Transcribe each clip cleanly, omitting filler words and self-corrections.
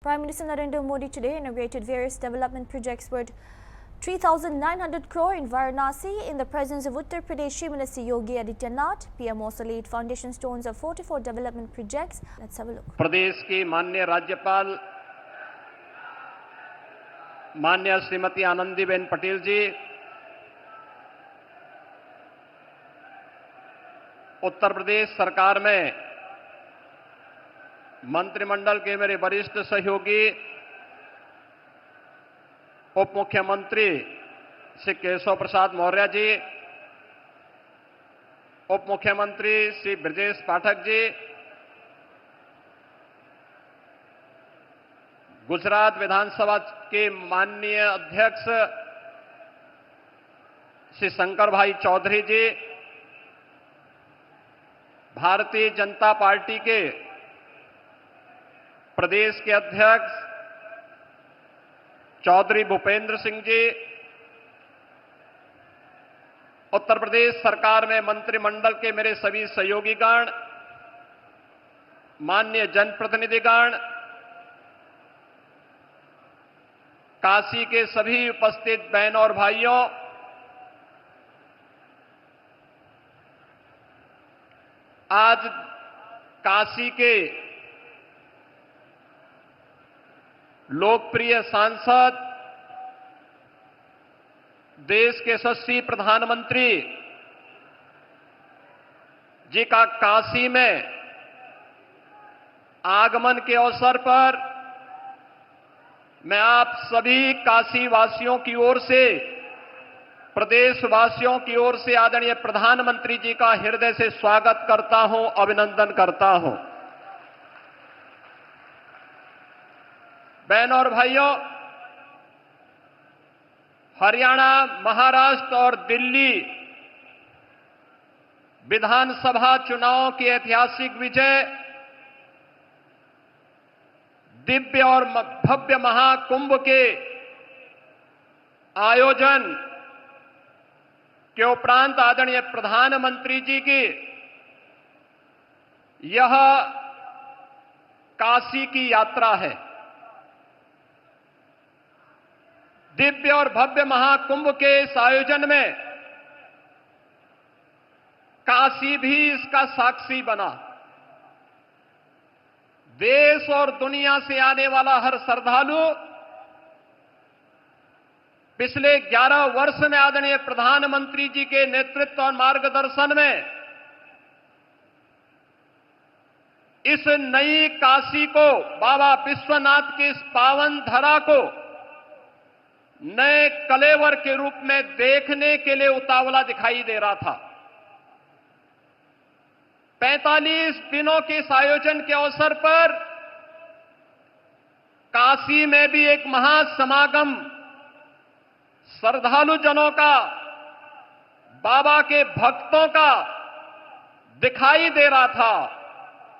Prime Minister Narendra Modi today inaugurated various development projects worth 3,900 crore in Varanasi in the presence of Uttar Pradesh Chief Minister Yogi Adityanath. PM also laid foundation stones of 44 development projects. Let's have a look. प्रदेश की माननीय राज्यपाल माननीय श्रीमती आनंदीबेन पटेल जी, उत्तर प्रदेश सरकार में मंत्रिमंडल के मेरे वरिष्ठ सहयोगी उप मुख्यमंत्री श्री केशव प्रसाद मौर्य जी, उप मुख्यमंत्री श्री ब्रजेश पाठक जी, गुजरात विधानसभा के माननीय अध्यक्ष श्री शंकर भाई चौधरी जी, भारतीय जनता पार्टी के प्रदेश के अध्यक्ष चौधरी भूपेंद्र सिंह जी, उत्तर प्रदेश सरकार में मंत्रिमंडल के मेरे सभी सहयोगीगण, माननीय जनप्रतिनिधिगण, काशी के सभी उपस्थित बहनों और भाइयों, आज काशी के लोकप्रिय सांसद, देश के यशस्वी प्रधानमंत्री जी का काशी में आगमन के अवसर पर मैं आप सभी काशी वासियों की ओर से, प्रदेशवासियों की ओर से आदरणीय प्रधानमंत्री जी का हृदय से स्वागत करता हूं, अभिनंदन करता हूं। बहनों और भाइयों, हरियाणा, महाराष्ट्र और दिल्ली विधानसभा चुनाव की ऐतिहासिक विजय, दिव्य और भव्य महाकुंभ के आयोजन के उपरांत आदरणीय प्रधानमंत्री जी की यह काशी की यात्रा है। दिव्य और भव्य महाकुंभ के इस आयोजन में काशी भी इसका साक्षी बना। देश और दुनिया से आने वाला हर श्रद्धालु पिछले 11 वर्ष में आदरणीय प्रधानमंत्री जी के नेतृत्व और मार्गदर्शन में इस नई काशी को, बाबा विश्वनाथ की इस पावन धरा को नए कलेवर के रूप में देखने के लिए उतावला दिखाई दे रहा था। 45 दिनों के इस आयोजन के अवसर पर काशी में भी एक महासमागम श्रद्धालु जनों का, बाबा के भक्तों का दिखाई दे रहा था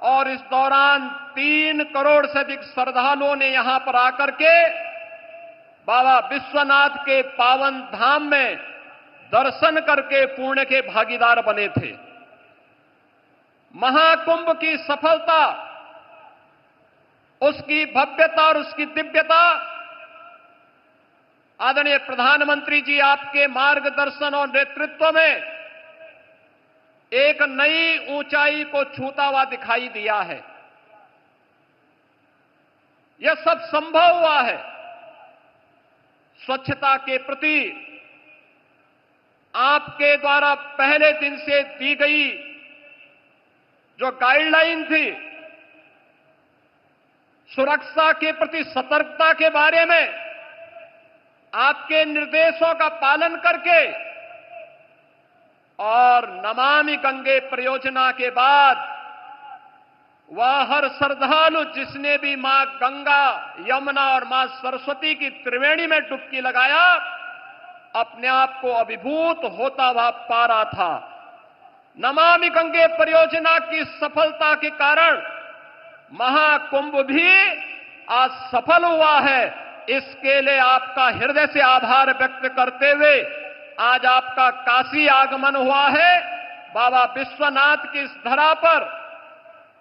और इस दौरान 3 करोड़ से अधिक श्रद्धालुओं ने यहां पर आकर के बाबा विश्वनाथ के पावन धाम में दर्शन करके पुण्य के भागीदार बने थे। महाकुंभ की सफलता, उसकी भव्यता और उसकी दिव्यता आदरणीय प्रधानमंत्री जी आपके मार्गदर्शन और नेतृत्व में एक नई ऊंचाई को छूता हुआ दिखाई दिया है। यह सब संभव हुआ है स्वच्छता के प्रति आपके द्वारा पहले दिन से दी गई जो गाइडलाइन थी, सुरक्षा के प्रति सतर्कता के बारे में आपके निर्देशों का पालन करके और नमामि गंगे परियोजना के बाद वह हर श्रद्धालु जिसने भी मां गंगा, यमुना और मां सरस्वती की त्रिवेणी में डुबकी लगाया, अपने आप को अभिभूत होता हुआ पा रहा था। नमामि गंगे परियोजना की सफलता के कारण महाकुंभ भी आज सफल हुआ है। इसके लिए आपका हृदय से आभार व्यक्त करते हुए आज आपका काशी आगमन हुआ है। बाबा विश्वनाथ की इस धरा पर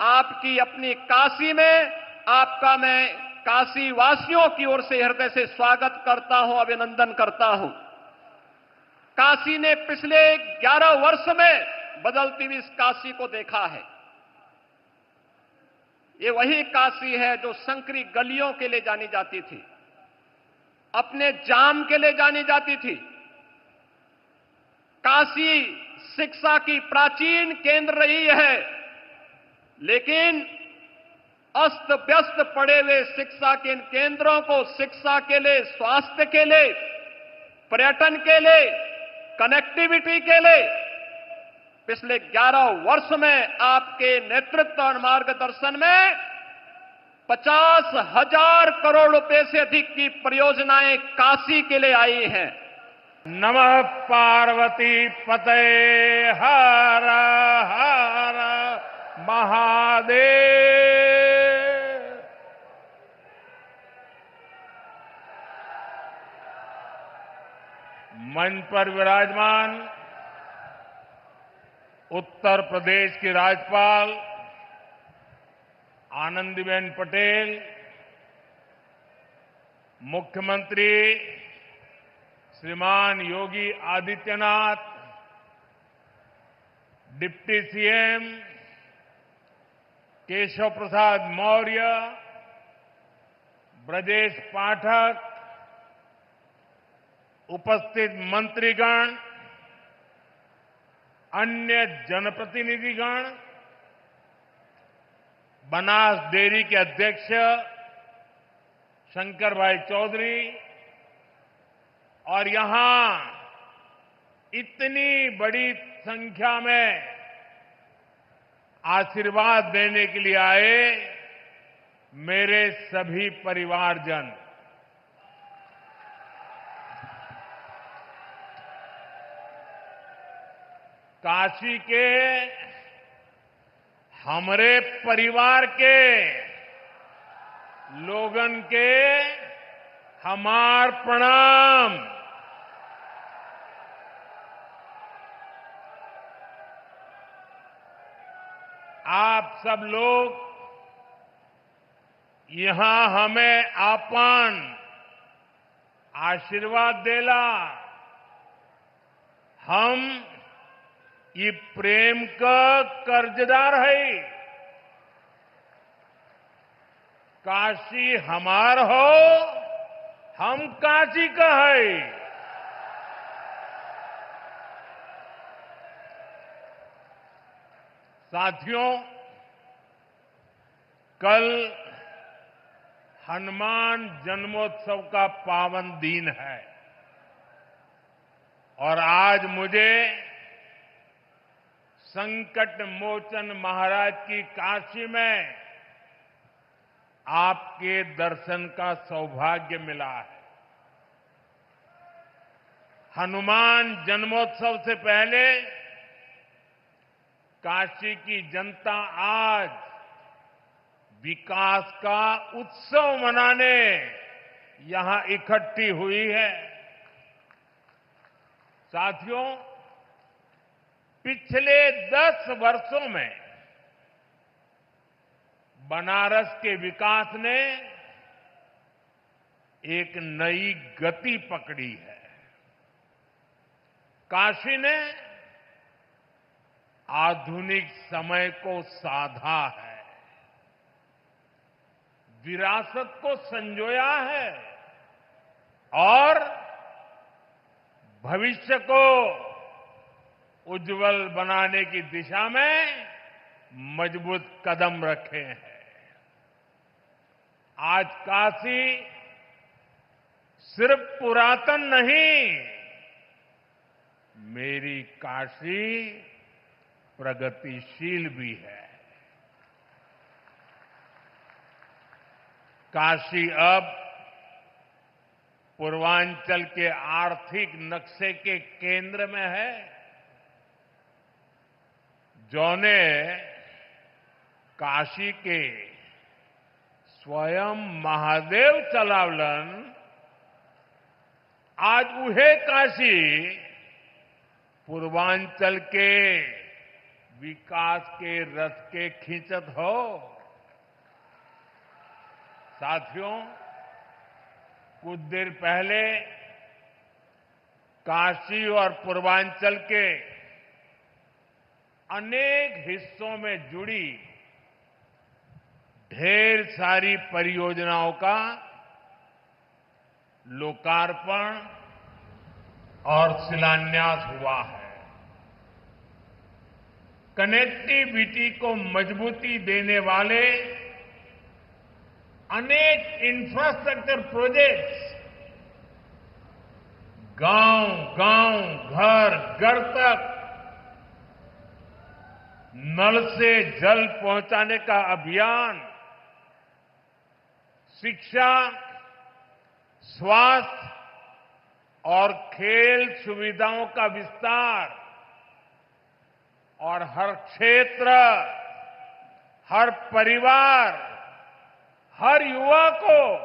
आपकी अपनी काशी में आपका मैं काशी वासियों की ओर से हृदय से स्वागत करता हूं, अभिनंदन करता हूं। काशी ने पिछले 11 वर्ष में बदलती हुई इस काशी को देखा है। ये वही काशी है जो संकरी गलियों के लिए जानी जाती थी, अपने जाम के लिए जानी जाती थी। काशी शिक्षा की प्राचीन केंद्र रही है, लेकिन अस्त व्यस्त पड़े हुए शिक्षा के इन केंद्रों को शिक्षा के लिए, स्वास्थ्य के लिए, पर्यटन के लिए, कनेक्टिविटी के लिए पिछले 11 वर्ष में आपके नेतृत्व और मार्गदर्शन में 50,000 करोड़ रुपए से अधिक की परियोजनाएं काशी के लिए आई हैं। नमः पार्वती पते हर हर महादेव। मंच पर विराजमान उत्तर प्रदेश की राज्यपाल आनंदीबेन पटेल, मुख्यमंत्री श्रीमान योगी आदित्यनाथ, डिप्टी सीएम केशव प्रसाद मौर्य, ब्रजेश पाठक, उपस्थित मंत्रीगण, अन्य जनप्रतिनिधिगण, बनास डेयरी के अध्यक्ष शंकर भाई चौधरी और यहां इतनी बड़ी संख्या में आशीर्वाद देने के लिए आए मेरे सभी परिवारजन, काशी के हमारे परिवार के लोगन के हमार प्रणाम। आप सब लोग यहां हमें आपन आशीर्वाद देला, हम ये प्रेम का कर्जदार है। काशी हमार हो, हम काशी का है। साथियों, कल हनुमान जन्मोत्सव का पावन दिन है और आज मुझे संकट मोचन महाराज की काशी में आपके दर्शन का सौभाग्य मिला है। हनुमान जन्मोत्सव से पहले काशी की जनता आज विकास का उत्सव मनाने यहां इकट्ठी हुई है। साथियों, पिछले 10 वर्षों में बनारस के विकास ने एक नई गति पकड़ी है। काशी ने आधुनिक समय को साधा है, विरासत को संजोया है और भविष्य को उज्जवल बनाने की दिशा में मजबूत कदम रखे हैं। आज काशी सिर्फ पुरातन नहीं, मेरी काशी प्रगतिशील भी है। काशी अब पूर्वांचल के आर्थिक नक्शे के केंद्र में है। जौने काशी के स्वयं महादेव चलावलन, आज उहे काशी पूर्वांचल के विकास के रथ के खींचत हो। साथियों, कुछ देर पहले काशी और पूर्वांचल के अनेक हिस्सों में जुड़ी ढेर सारी परियोजनाओं का लोकार्पण और शिलान्यास हुआ है। कनेक्टिविटी को मजबूती देने वाले अनेक इंफ्रास्ट्रक्चर प्रोजेक्ट्स गांव-गांव, घर-घर तक नल से जल पहुंचाने का अभियान, शिक्षा, स्वास्थ्य और खेल सुविधाओं का विस्तार और हर क्षेत्र, हर परिवार, हर युवा को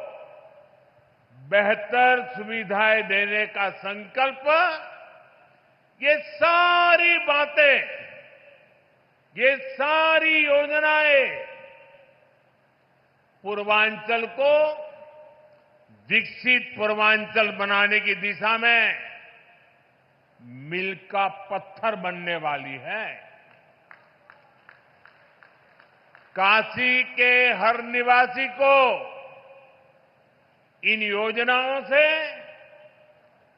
बेहतर सुविधाएं देने का संकल्प, ये सारी बातें, ये सारी योजनाएं पूर्वांचल को विकसित पूर्वांचल बनाने की दिशा में मील का पत्थर बनने वाली है। काशी के हर निवासी को इन योजनाओं से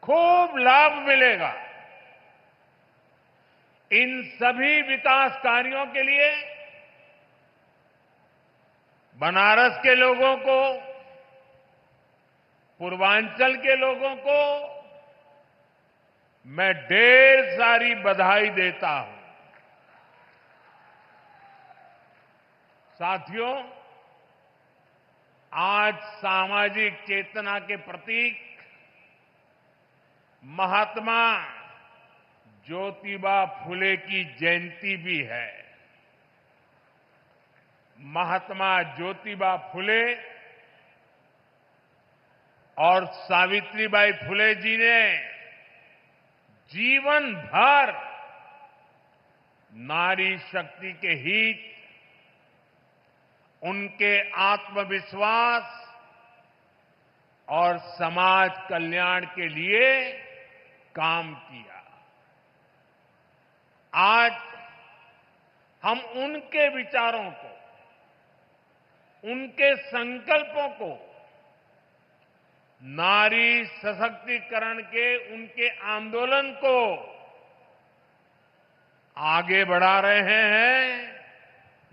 खूब लाभ मिलेगा। इन सभी विकास कार्यों के लिए बनारस के लोगों को, पूर्वांचल के लोगों को मैं ढेर सारी बधाई देता हूं। साथियों, आज सामाजिक चेतना के प्रतीक महात्मा ज्योतिबा फुले की जयंती भी है। महात्मा ज्योतिबा फुले और सावित्रीबाई फुले जी ने जीवन भर नारी शक्ति के हित, उनके आत्मविश्वास और समाज कल्याण के लिए काम किया। आज हम उनके विचारों को, उनके संकल्पों को, नारी सशक्तिकरण के उनके आंदोलन को आगे बढ़ा रहे हैं,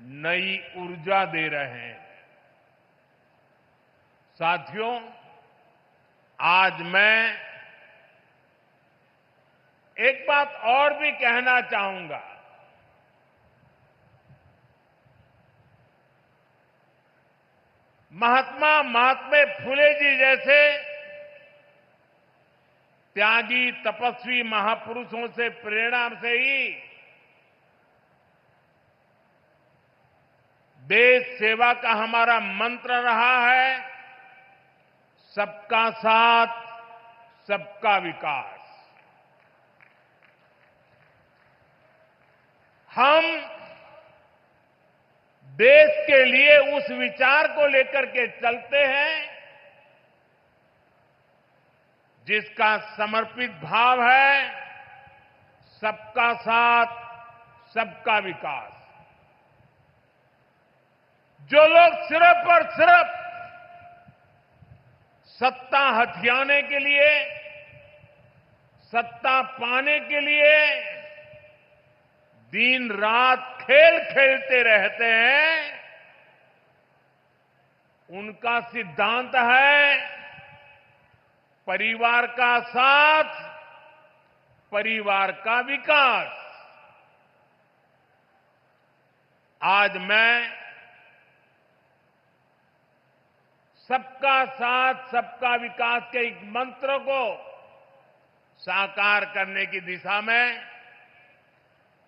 नई ऊर्जा दे रहे हैं। साथियों, आज मैं एक बात और भी कहना चाहूंगा। महात्मा फुले जी जैसे त्यागी तपस्वी महापुरुषों से प्रेरणा से ही देश सेवा का हमारा मंत्र रहा है, सबका साथ, सबका विकास। हम देश के लिए उस विचार को लेकर के चलते हैं जिसका समर्पित भाव है सबका साथ, सबका विकास। जो लोग सिर्फ और सिर्फ सत्ता हथियाने के लिए, सत्ता पाने के लिए दिन रात खेल खेलते रहते हैं, उनका सिद्धांत है परिवार का साथ, परिवार का विकास। आज मैं सबका साथ, सबका विकास के एक मंत्र को साकार करने की दिशा में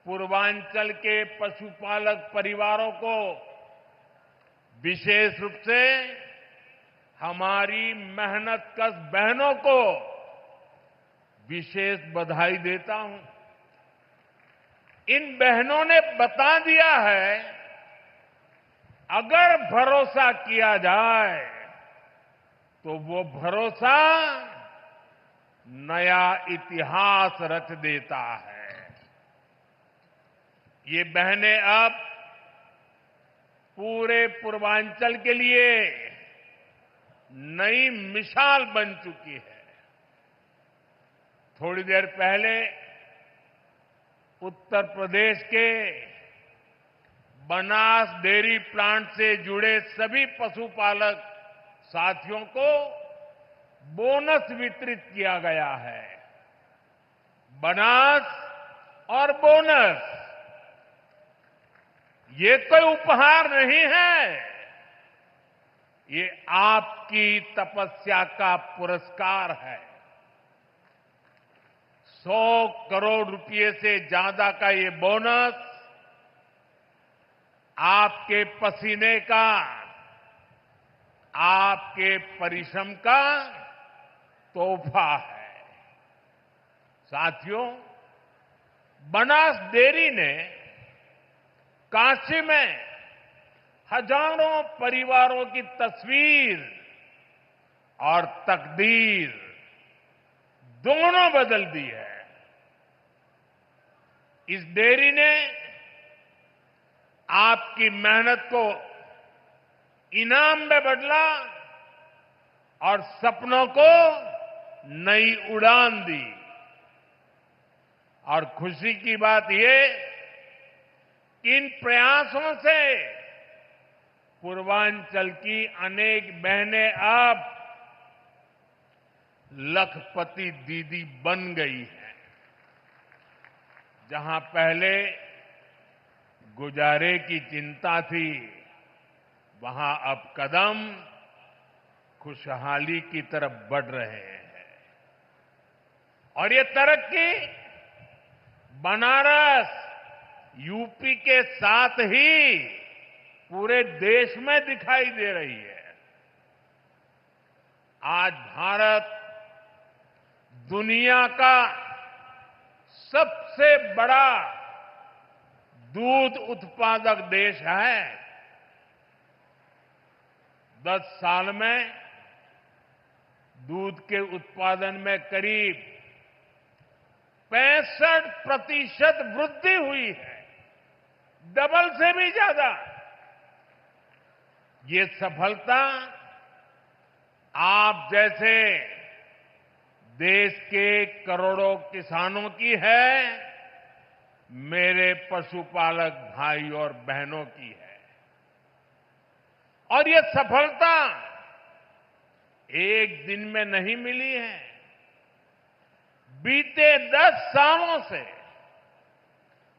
पूर्वांचल के पशुपालक परिवारों को, विशेष रूप से हमारी मेहनतकश बहनों को विशेष बधाई देता हूं। इन बहनों ने बता दिया है, अगर भरोसा किया जाए तो वो भरोसा नया इतिहास रच देता है। ये बहनें अब पूरे पूर्वांचल के लिए नई मिसाल बन चुकी है। थोड़ी देर पहले उत्तर प्रदेश के बनास डेयरी प्लांट से जुड़े सभी पशुपालक साथियों को बोनस वितरित किया गया है। बनास और बोनस ये कोई उपहार नहीं है, ये आपकी तपस्या का पुरस्कार है। 100 करोड़ रुपए से ज्यादा का ये बोनस आपके पसीने का, आपके परिश्रम का तोहफा है। साथियों, बनास डेयरी ने काशी में हजारों परिवारों की तस्वीर और तकदीर दोनों बदल दी है। इस डेयरी ने आपकी मेहनत को इनाम में बदला और सपनों को नई उड़ान दी। और खुशी की बात ये कि इन प्रयासों से पूर्वांचल की अनेक बहनें अब लखपति दीदी बन गई हैं। जहां पहले गुजारे की चिंता थी, वहां अब कदम खुशहाली की तरफ बढ़ रहे हैं। और ये तरक्की बनारस, यूपी के साथ ही पूरे देश में दिखाई दे रही है। आज भारत दुनिया का सबसे बड़ा दूध उत्पादक देश है। 10 साल में दूध के उत्पादन में करीब 65% वृद्धि हुई है, डबल से भी ज्यादा। ये सफलता आप जैसे देश के करोड़ों किसानों की है, मेरे पशुपालक भाई और बहनों की है। और ये सफलता एक दिन में नहीं मिली है। बीते 10 सालों से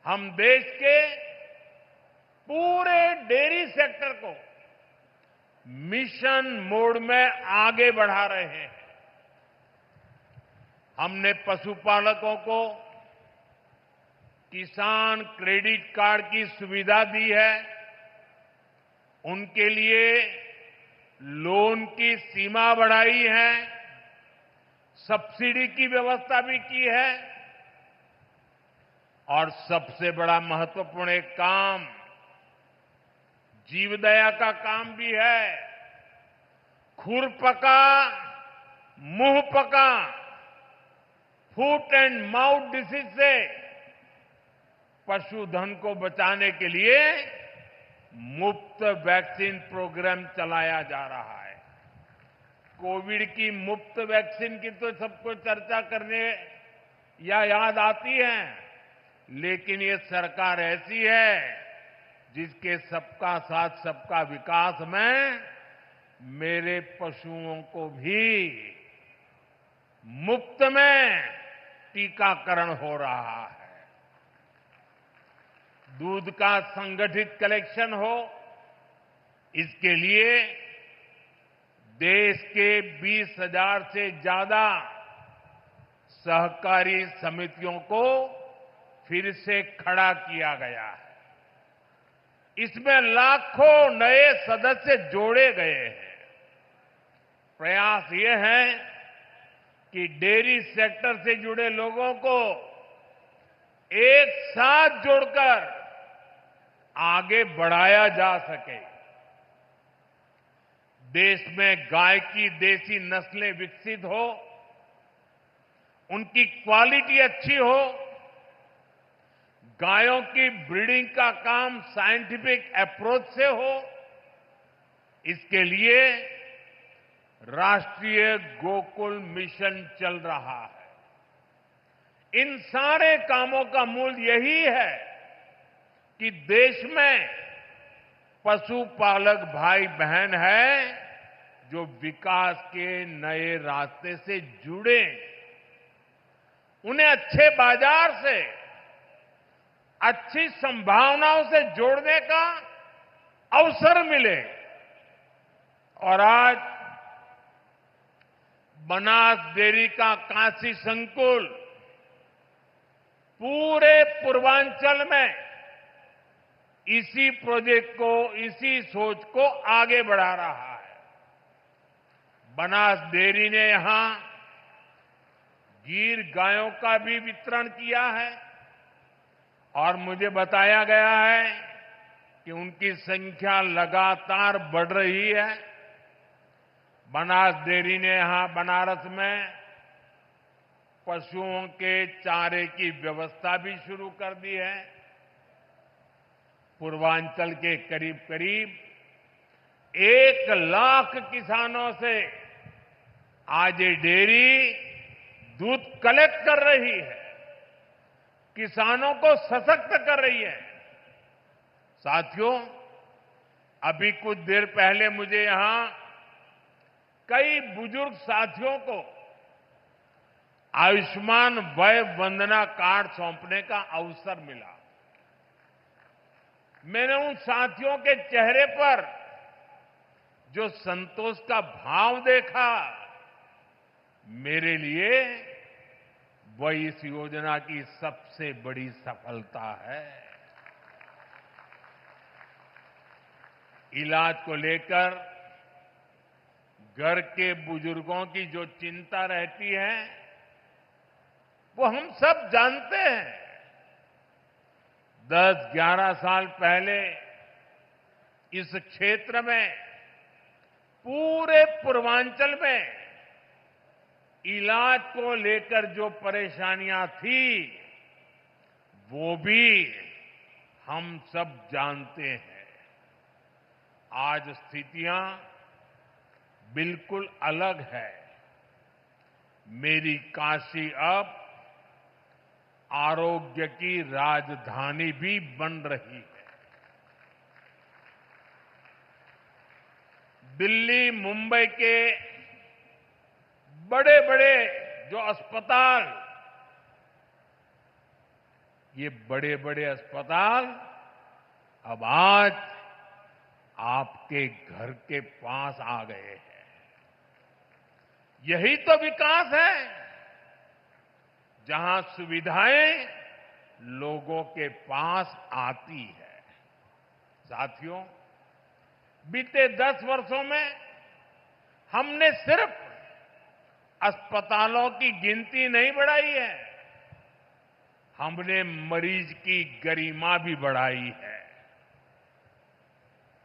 हम देश के पूरे डेयरी सेक्टर को मिशन मोड में आगे बढ़ा रहे हैं। हमने पशुपालकों को किसान क्रेडिट कार्ड की सुविधा दी है। उनके लिए लोन की सीमा बढ़ाई है, सब्सिडी की व्यवस्था भी की है। और सबसे बड़ा महत्वपूर्ण एक काम जीवदया का काम भी है। खुरपका मुंह पका फूट एंड माउथ डिसीज से पशुधन को बचाने के लिए मुफ्त वैक्सीन प्रोग्राम चलाया जा रहा है। कोविड की मुफ्त वैक्सीन की तो सबको चर्चा करने या याद आती है, लेकिन ये सरकार ऐसी है जिसके सबका साथ सबका विकास में मेरे पशुओं को भी मुफ्त में टीकाकरण हो रहा है। दूध का संगठित कलेक्शन हो, इसके लिए देश के 20,000 से ज्यादा सहकारी समितियों को फिर से खड़ा किया गया है। इसमें लाखों नए सदस्य जोड़े गए हैं। प्रयास ये है कि डेयरी सेक्टर से जुड़े लोगों को एक साथ जोड़कर आगे बढ़ाया जा सके। देश में गाय की देसी नस्लें विकसित हो, उनकी क्वालिटी अच्छी हो, गायों की ब्रीडिंग का काम साइंटिफिक अप्रोच से हो, इसके लिए राष्ट्रीय गोकुल मिशन चल रहा है। इन सारे कामों का मूल यही है कि देश में पशुपालक भाई बहन है जो विकास के नए रास्ते से जुड़े, उन्हें अच्छे बाजार से, अच्छी संभावनाओं से जोड़ने का अवसर मिले। और आज बनास डेयरी का काशी संकुल पूरे पूर्वांचल में इसी प्रोजेक्ट को, इसी सोच को आगे बढ़ा रहा है। बनास डेयरी ने यहां गीर गायों का भी वितरण किया है और मुझे बताया गया है कि उनकी संख्या लगातार बढ़ रही है। बनास डेयरी ने यहां बनारस में पशुओं के चारे की व्यवस्था भी शुरू कर दी है। पूर्वांचल के करीब करीब 1 लाख किसानों से आज ये डेयरी दूध कलेक्ट कर रही है, किसानों को सशक्त कर रही है। साथियों, अभी कुछ देर पहले मुझे यहां कई बुजुर्ग साथियों को आयुष्मान वय वंदना कार्ड सौंपने का अवसर मिला। मैंने उन साथियों के चेहरे पर जो संतोष का भाव देखा, मेरे लिए वह इस योजना की सबसे बड़ी सफलता है। इलाज को लेकर घर के बुजुर्गों की जो चिंता रहती है, वो हम सब जानते हैं। 10-11 साल पहले इस क्षेत्र में, पूरे पूर्वांचल में इलाज को लेकर जो परेशानियां थी, वो भी हम सब जानते हैं। आज स्थितियां बिल्कुल अलग है। मेरी काशी अब आरोग्य की राजधानी भी बन रही है। दिल्ली, मुंबई के बड़े बड़े जो अस्पताल, ये बड़े बड़े अस्पताल अब आज आपके घर के पास आ गए हैं। यही तो विकास है, जहां सुविधाएं लोगों के पास आती है। साथियों, बीते 10 वर्षों में हमने सिर्फ अस्पतालों की गिनती नहीं बढ़ाई है, हमने मरीज की गरिमा भी बढ़ाई है।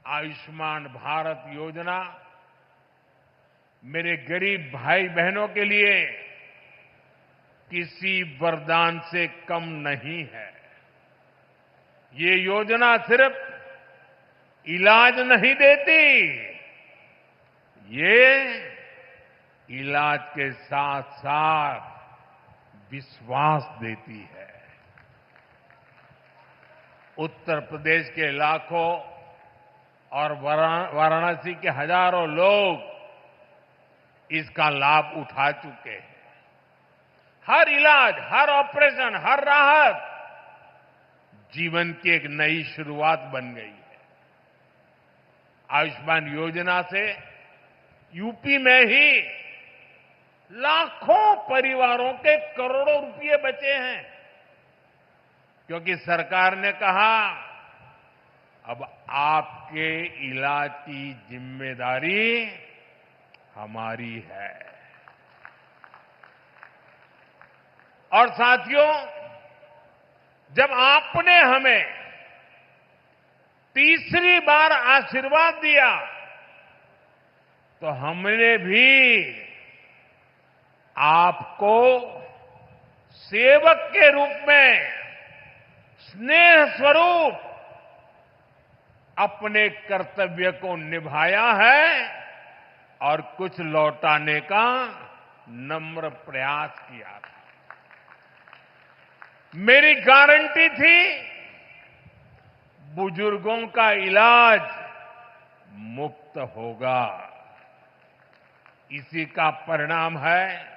आयुष्मान भारत योजना मेरे गरीब भाई बहनों के लिए किसी वरदान से कम नहीं है। ये योजना सिर्फ इलाज नहीं देती, ये इलाज के साथ साथ विश्वास देती है। उत्तर प्रदेश के लाखों और वाराणसी के हजारों लोग इसका लाभ उठा चुके हैं। हर इलाज, हर ऑपरेशन, हर राहत जीवन की एक नई शुरुआत बन गई है। आयुष्मान योजना से यूपी में ही लाखों परिवारों के करोड़ों रुपए बचे हैं, क्योंकि सरकार ने कहा अब आपके इलाज की जिम्मेदारी हमारी है। और साथियों, जब आपने हमें तीसरी बार आशीर्वाद दिया, तो हमने भी आपको सेवक के रूप में स्नेह स्वरूप अपने कर्तव्य को निभाया है और कुछ लौटाने का नम्र प्रयास किया था। मेरी गारंटी थी बुजुर्गों का इलाज मुफ्त होगा। इसी का परिणाम है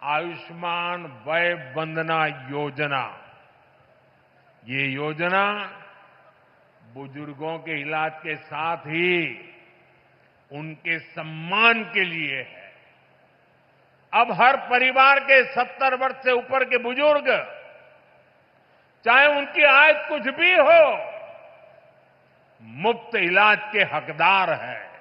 आयुष्मान वय वंदना योजना। ये योजना बुजुर्गों के इलाज के साथ ही उनके सम्मान के लिए है। अब हर परिवार के 70 वर्ष से ऊपर के बुजुर्ग, चाहे उनकी आय कुछ भी हो, मुफ्त इलाज के हकदार है।